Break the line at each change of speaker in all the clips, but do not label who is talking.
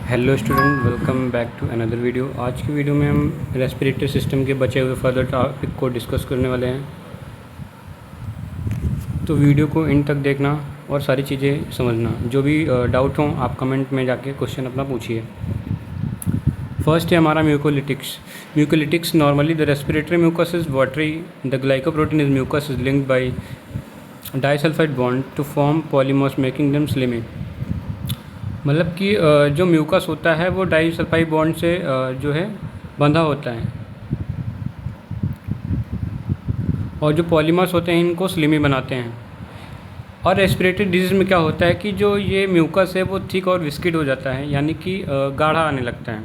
Hello student, welcome back to another video. आज की video में हम रेस्पिरेटरी सिस्टम के बचे हुए फर्दर टॉपिक को डिस्कस करने वाले हैं। तो वीडियो को एंड तक देखना और सारी चीज़ें समझना। जो भी डाउट हो आप कमेंट में जाके क्वेश्चन अपना पूछिए। फर्स्ट है हमारा mucolytics. Mucolytics normally the respiratory mucus is watery, the glycoprotein is mucus is linked by disulfide bond to form polymers making them slimy. मतलब कि जो म्यूकस होता है वो डाइसल्फाइड बॉन्ड से जो है बंधा होता है, और जो पॉलीमर्स होते हैं इनको स्लिमी बनाते हैं। और रेस्पिरेटरी डिजीज़ में क्या होता है कि जो ये म्यूकस है वो थिक और विस्किड हो जाता है, यानी कि गाढ़ा आने लगता है।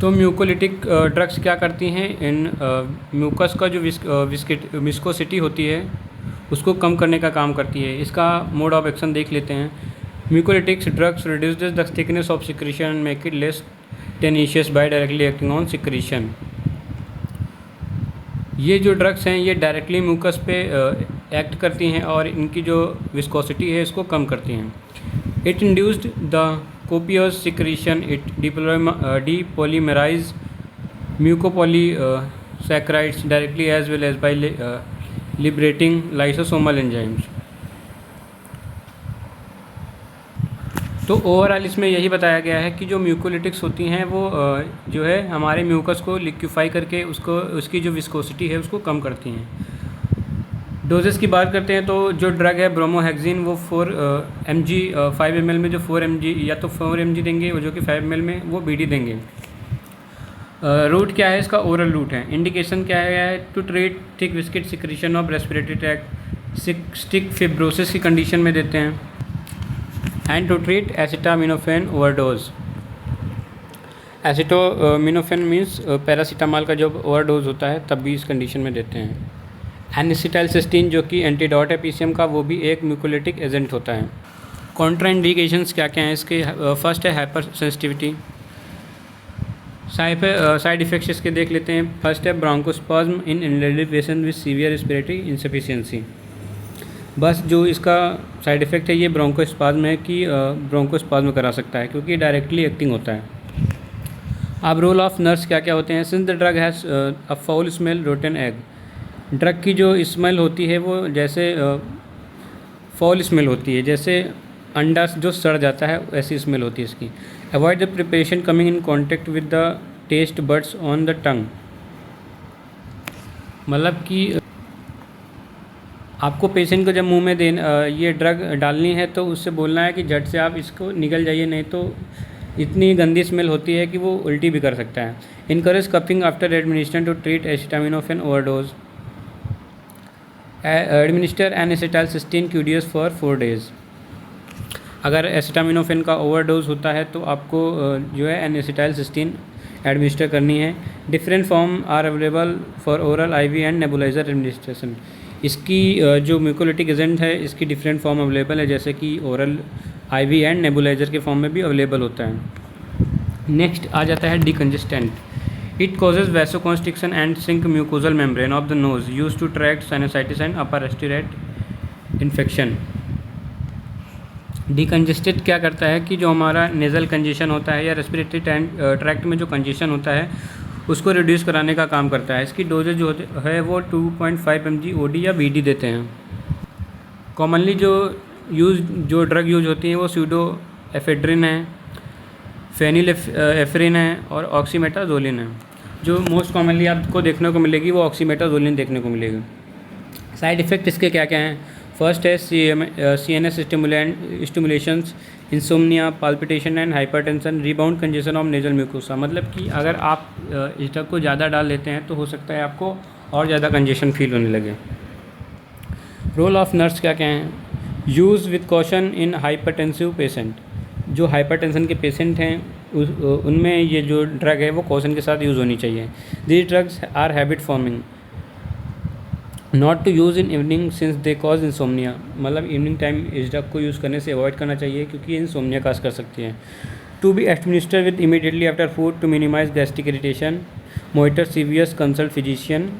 तो म्यूकोलिटिक ड्रग्स क्या करती हैं, इन म्यूकस का जो विस्कोसिटी होती है उसको कम करने का काम करती है। इसका मोड ऑफ एक्शन देख लेते हैं। म्यूकोलिटिक्स drugs reduces the thickness of secretion and make it less tenacious by directly acting on secretion। ये जो ड्रग्स हैं ये डायरेक्टली म्यूकस पे एक्ट करती हैं और इनकी जो विस्कोसिटी है इसको कम करती हैं। It induced the copious secretion, it depolymerize mucopolysaccharides directly as well as by liberating lysosomal enzymes. तो ओवरऑल इसमें यही बताया गया है कि जो म्यूकोलिटिक्स होती हैं वो जो है हमारे म्यूकस को लिक्विफाई करके उसकी जो विस्कोसिटी है उसको कम करती हैं। डोजेस की बात करते हैं तो जो ड्रग है ब्रोमोहेक्सिन वो 4 mg 5 ml में जो 4 mg या तो 4 mg देंगे, वो जो कि 5 ml में वो BD देंगे। रूट क्या है इसका, ओरल रूट है। इंडिकेशन क्या है, to treat thick viscid secretion of respiratory tract, cystic fibrosis की कंडीशन में देते हैं। And to treat acetaminophen overdose. Acetaminophen means paracetamol का जब ओवरडोज होता है तब भी इस कंडीशन में देते हैं। एनिसिटाइलसिस्टीन जो कि एंटीडॉट है PCM का, वो भी एक म्यूकोलिटिक एजेंट होता है। कॉन्ट्राइंडिकेशंस क्या क्या हैं इसके, फर्स्ट है हाइपर सेंसिटिविटी। साइड इफ़ेक्ट्स इसके देख लेते हैं। फर्स्ट है bronchospasm in elderly patient with severe respiratory insufficiency. बस जो इसका साइड इफ़ेक्ट है ये ब्रोंकोस्पाज्म है कि ब्रोंकोस्पाज्म करा सकता है क्योंकि डायरेक्टली एक्टिंग होता है। अब रोल ऑफ नर्स क्या क्या होते हैं। Since the drug has a foul smell rotten egg. Drug की जो स्मेल होती है वो जैसे फाउल स्मेल होती है, जैसे अंडा जो सड़ जाता है ऐसी स्मेल होती है इसकी। Avoid the preparation coming in contact with the taste buds on the tongue. मतलब कि आपको पेशेंट को जब मुंह में ये ड्रग डालनी है तो उससे बोलना है कि झट से आप इसको निकल जाइए, नहीं तो इतनी गंदी स्मेल होती है कि वो उल्टी भी कर सकता है। Encourage coughing after administration to treat acetaminophen overdose. Administer an acetylcysteine QDS for 4 days। अगर एसिटामिनोफेन का ओवरडोज होता है तो आपको जो है एन एसिटाइलसिस्टीन एडमिनिस्टर करनी है। Different form are available for oral, IV and nebuliser administration. इसकी जो म्यूकोलिटिक एजेंट है इसकी डिफरेंट फॉर्म अवेलेबल है, जैसे कि ओरल, IV एंड नेबुलाइजर के फॉर्म में भी अवेलेबल होता है। नेक्स्ट आ जाता है decongestant. It causes vasoconstriction and shrink mucosal membrane of the nose use to tract sinusitis and upper respiratory infection. Decongested क्या करता है कि जो हमारा नेज़ल कंजेशन होता है या रेस्पिरेटरी ट्रैक्ट में जो कंजेशन होता है उसको रिड्यूस कराने का काम करता है। इसकी डोजेज जो है वो 2.5 mg OD या BD देते हैं। कॉमनली जो ड्रग यूज होती हैं वो सूडो एफेड्रिन है, फेनिलेफ्रिन है और ऑक्सीमेटाजोलिन है। जो मोस्ट कॉमनली आपको देखने को मिलेगी वो ऑक्सीमेटाजोलिन देखने को मिलेगी। साइड इफ़ेक्ट इसके क्या क्या हैं। फर्स्ट है CNS stimulations, insomnia, palpitation and hypertension, rebound congestion of nasal mucosa. मतलब कि अगर आप इस ड्रग को ज़्यादा डाल लेते हैं तो हो सकता है आपको और ज़्यादा कंजेशन फील होने लगे। रोल ऑफ नर्स क्या क्या हैं। Use with caution in hypertensive patient. जो हाइपरटेंशन के पेशेंट हैं उनमें ये जो ड्रग है वो कॉशन के साथ यूज़ होनी चाहिए। These drugs are habit forming. Not to use in evening since they cause insomnia. मतलब इवनिंग टाइम इस ड्रग को यूज़ करने से अवॉइड करना चाहिए क्योंकि इंसोमनिया काज कर सकती है। To be administer with immediately after food to minimize gastric irritation. Monitor सीवियस consult physician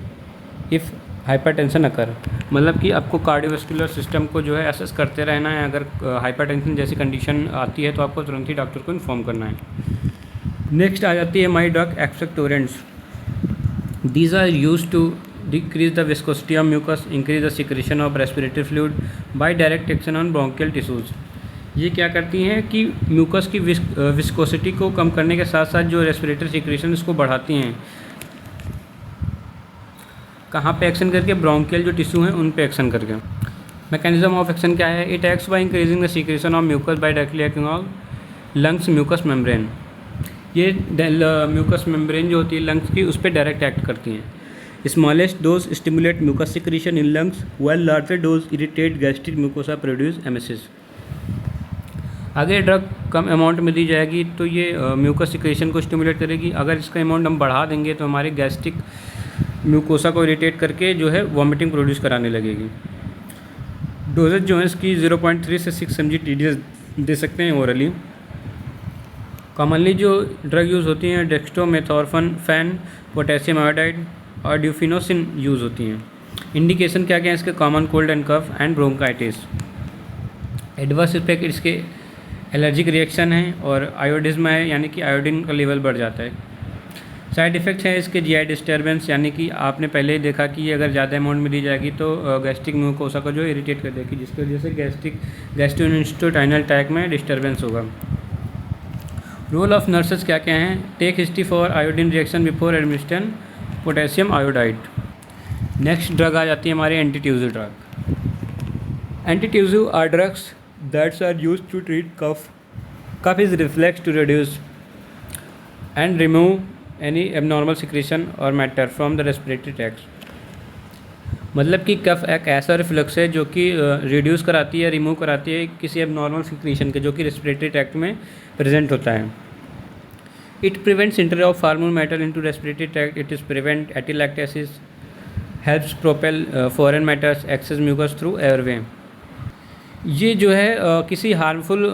if hypertension occur, मतलब कि आपको कार्डियोवास्कुलर सिस्टम को जो है असेस करते रहना है। अगर हाइपरटेंशन जैसी कंडीशन आती है तो आपको तुरंत ही डॉक्टर को इन्फॉर्म करना है। नेक्स्ट आ जाती है my drug expectorants. These are use to decrease the viscosity of mucus, increase the secretion of respiratory fluid by direct action on bronchial tissues। ये क्या करती हैं कि म्यूकस की विस्कोसिटी को कम करने के साथ साथ जो रेस्पिरेटरी सिक्रेशन इसको बढ़ाती हैं। कहाँ पे एक्शन करके? ब्रोंकियल जो टिश्यू हैं उन पे एक्शन करके। मैकेनिज्म ऑफ एक्शन क्या है? It acts by increasing the secretion of mucus by directly acting on lungs mucus membrane. ये म्यूकस मेम्ब्रेन जो होती है लंग्स की, उस पर डायरेक्ट एक्ट करती हैं। Smallest dose stimulate mucus secretion in lungs while larger dose irritate gastric mucosa produce emesis. अगर ड्रग कम अमाउंट में दी जाएगी तो ये म्यूकस सिक्रेशन को स्टिमुलेट करेगी। अगर इसका अमाउंट हम बढ़ा देंगे तो हमारे गैस्ट्रिक म्यूकोसा को इरिटेट करके जो है वॉमिटिंग प्रोड्यूस कराने लगेगी। डोजेज जो है इसकी 0.3 से 6 mg TDS दे सकते हैं ओरली। कॉमनली जो ड्रग यूज़ होती हैं डेक्स्ट्रोमेथॉर्फन, फैन, पोटेशियम आयोडाइड और ड्यूफिनोसिन यूज़ होती हैं। इंडिकेशन क्या क्या है इसके? Common cold and cough and bronchitis. Adverse effect इसके एलर्जिक रिएक्शन है और आयोडिज्म है, यानी कि आयोडीन का लेवल बढ़ जाता है। साइड इफ़ेक्ट्स हैं इसके जीआई डिस्टर्बेंस, यानी कि आपने पहले ही देखा कि ये अगर ज़्यादा अमाउंट में दी जाएगी तो गैस्ट्रिक म्यूकोसा को जो इरिटेट कर देगी, जिसकी वजह से गैस्ट्रोइंटेस्टाइनल ट्रैक्ट में डिस्टर्बेंस होगा। रोल ऑफ नर्सेस क्या क्या हैं? Take history for iodine reaction before administration potassium iodide. Next drug आ जाती है हमारे antitussive drug. Antitussive are drugs that's are use to treat cough. Cough is reflex to reduce and remove any abnormal secretion और matter from the respiratory tract. मतलब कि कफ एक ऐसा reflex है जो कि रिड्यूस कराती है, रिमूव कराती है किसी एबनॉर्मल सिक्रेशन के जो कि रेस्पिरेटरी ट्रैक्ट में प्रेजेंट होता है। It prevents entry of foreign matter into respiratory tract. It is prevent atelectasis, helps propel foreign matters, access mucus through airway। ये जो है किसी हार्मफुल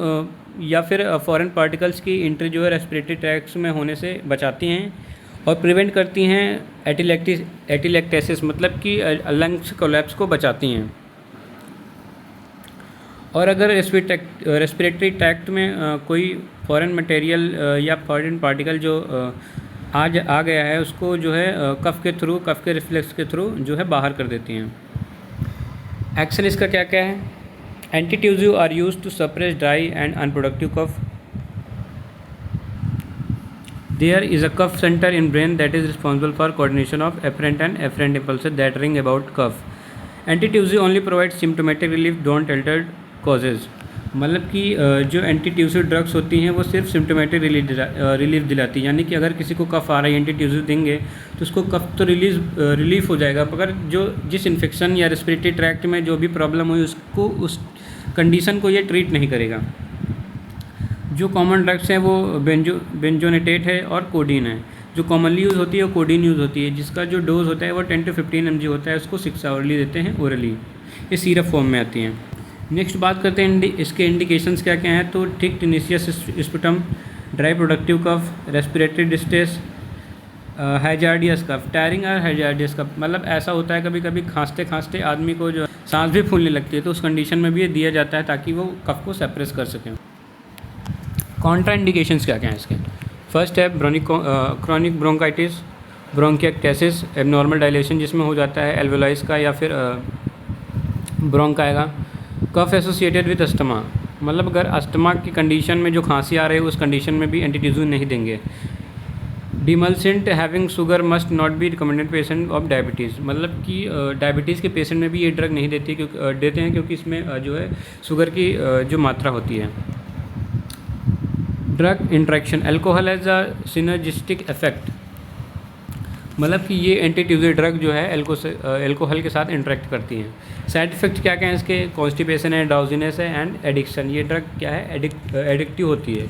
या फिर फॉरेन पार्टिकल्स की एंट्री जो है रेस्पिरेटरी ट्रैक्ट्स में होने से बचाती हैं और प्रिवेंट करती हैं एटिलेक्टेसिस, मतलब कि लंग्स कोलैप्स को बचाती हैं। और अगर रेस्पिरेटरी ट्रैक्ट में कोई फॉरेन मटेरियल या फॉरेन पार्टिकल जो आ गया है उसको जो है कफ के रिफ्लेक्स के थ्रू जो है बाहर कर देती हैं। एक्शन इसका क्या क्या है? Antitussive are use to suppress dry and unproductive cough. There is a cough centre in brain that is responsible for coordination of afferent and efferent impulses that bring about cough. Antitussive only provide symptomatic relief, don't alter causes. मतलब कि जो antitussive drugs होती हैं वो सिर्फ symptomatic relief दिलाती है, यानी कि अगर किसी को कफ आ रहा है एंटीट्यूसिव देंगे तो उसको कफ तो रिलीफ हो जाएगा, मगर जिस इन्फेक्शन या रेस्पिरेटरी ट्रैक्ट में जो भी प्रॉब्लम हुई उसको उस कंडीशन को ये ट्रीट नहीं करेगा। जो कॉमन ड्रग्स हैं वो बेंजोनेटेट है और कोडीन है। जो कॉमनली यूज़ होती है वो कोडीन यूज़ होती है, जिसका जो डोज होता है वो 10 to 15 mg होता है। उसको 6 आवरली देते हैं ओरली, ये सिरप फॉर्म में आती हैं। नेक्स्ट बात करते हैं इसके इंडिकेशंस क्या क्या हैं। तो ठीक tenacious sputum, dry productive cough, respiratory distress, hazardous cough, tiring और हैजार्डियस कफ। मतलब ऐसा होता है कभी कभी खांसते खांसते आदमी को जो सांस भी फूलने लगती है, तो उस कंडीशन में भी ये दिया जाता है ताकि वो कफ को सेप्रेस कर सकें। कॉन्ट्रा इंडिकेशंस क्या क्या हैं इसके? फर्स्ट है chronic bronchitis, bronchiectasis, abnormal dilation जिसमें हो जाता है एल्वेलाइज का या फिर ब्रोंक आएगा। कफ एसोसिएटेड विद अस्थमा, मतलब अगर अस्थमा की कंडीशन में जो खांसी आ रही है उस कंडीशन में भी एंटीट्यूसिव नहीं देंगे। Demulcent having sugar must not be recommended patient of diabetes, मतलब कि डायबिटीज़ के पेशेंट में भी ये ड्रग नहीं देते हैं क्योंकि इसमें जो है शुगर की जो मात्रा होती है। Drug interaction, alcohol has a synergistic effect, मतलब कि ये एंटीट्यूसिव ड्रग जो है अल्कोहल के साथ इंटरेक्ट करती हैं। साइड इफ़ेक्ट क्या क्या हैं इसके? कॉन्स्टिपेशन है, ड्राउजीनेस है एंड एडिक्शन। ये ड्रग क्या है? एडिक्टिव होती है।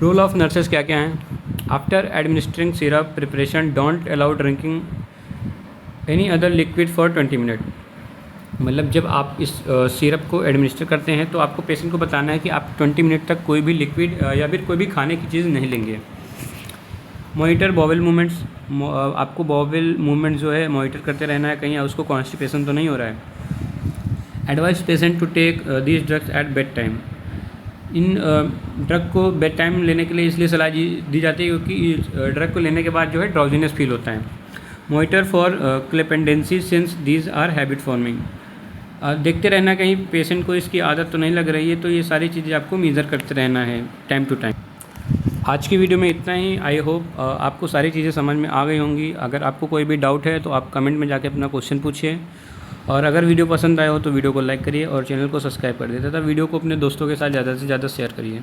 रोल ऑफ नर्सेस क्या क्या हैं? After administering syrup preparation don't allow drinking any other liquid for 20 minute. मतलब जब आप इस सिरप को एडमिनिस्टर करते हैं तो आपको पेशेंट को बताना है कि आप 20 मिनट तक कोई भी लिक्विड या फिर कोई भी खाने की चीज़ नहीं लेंगे। मॉनिटर बॉवल मूवमेंट्स, आपको बॉवल मूवमेंट जो है मॉनिटर करते रहना है, कहीं उसको कॉन्स्टिपेशन तो नहीं हो रहा है। Advice patient to take these drugs at bedtime, इन ड्रग को बेड टाइम लेने के लिए इसलिए सलाह दी जाती है क्योंकि ड्रग को लेने के बाद जो है ड्राउजीनेस फील होता है। Monitor for dependency since these are habit forming, देखते रहना कहीं पेशेंट को इसकी आदत तो नहीं लग रही है, तो ये सारी चीज़ें आपको मेज़र करते रहना है टाइम टू टाइम। आज की वीडियो में इतना ही। आई होप आपको सारी चीज़ें समझ में आ गई होंगी। अगर आपको कोई भी डाउट है तो आप कमेंट में जाके अपना क्वेश्चन पूछिए, और अगर वीडियो पसंद आया हो तो वीडियो को लाइक करिए और चैनल को सब्सक्राइब कर दिए तथा वीडियो को अपने दोस्तों के साथ ज़्यादा से ज़्यादा शेयर करिए।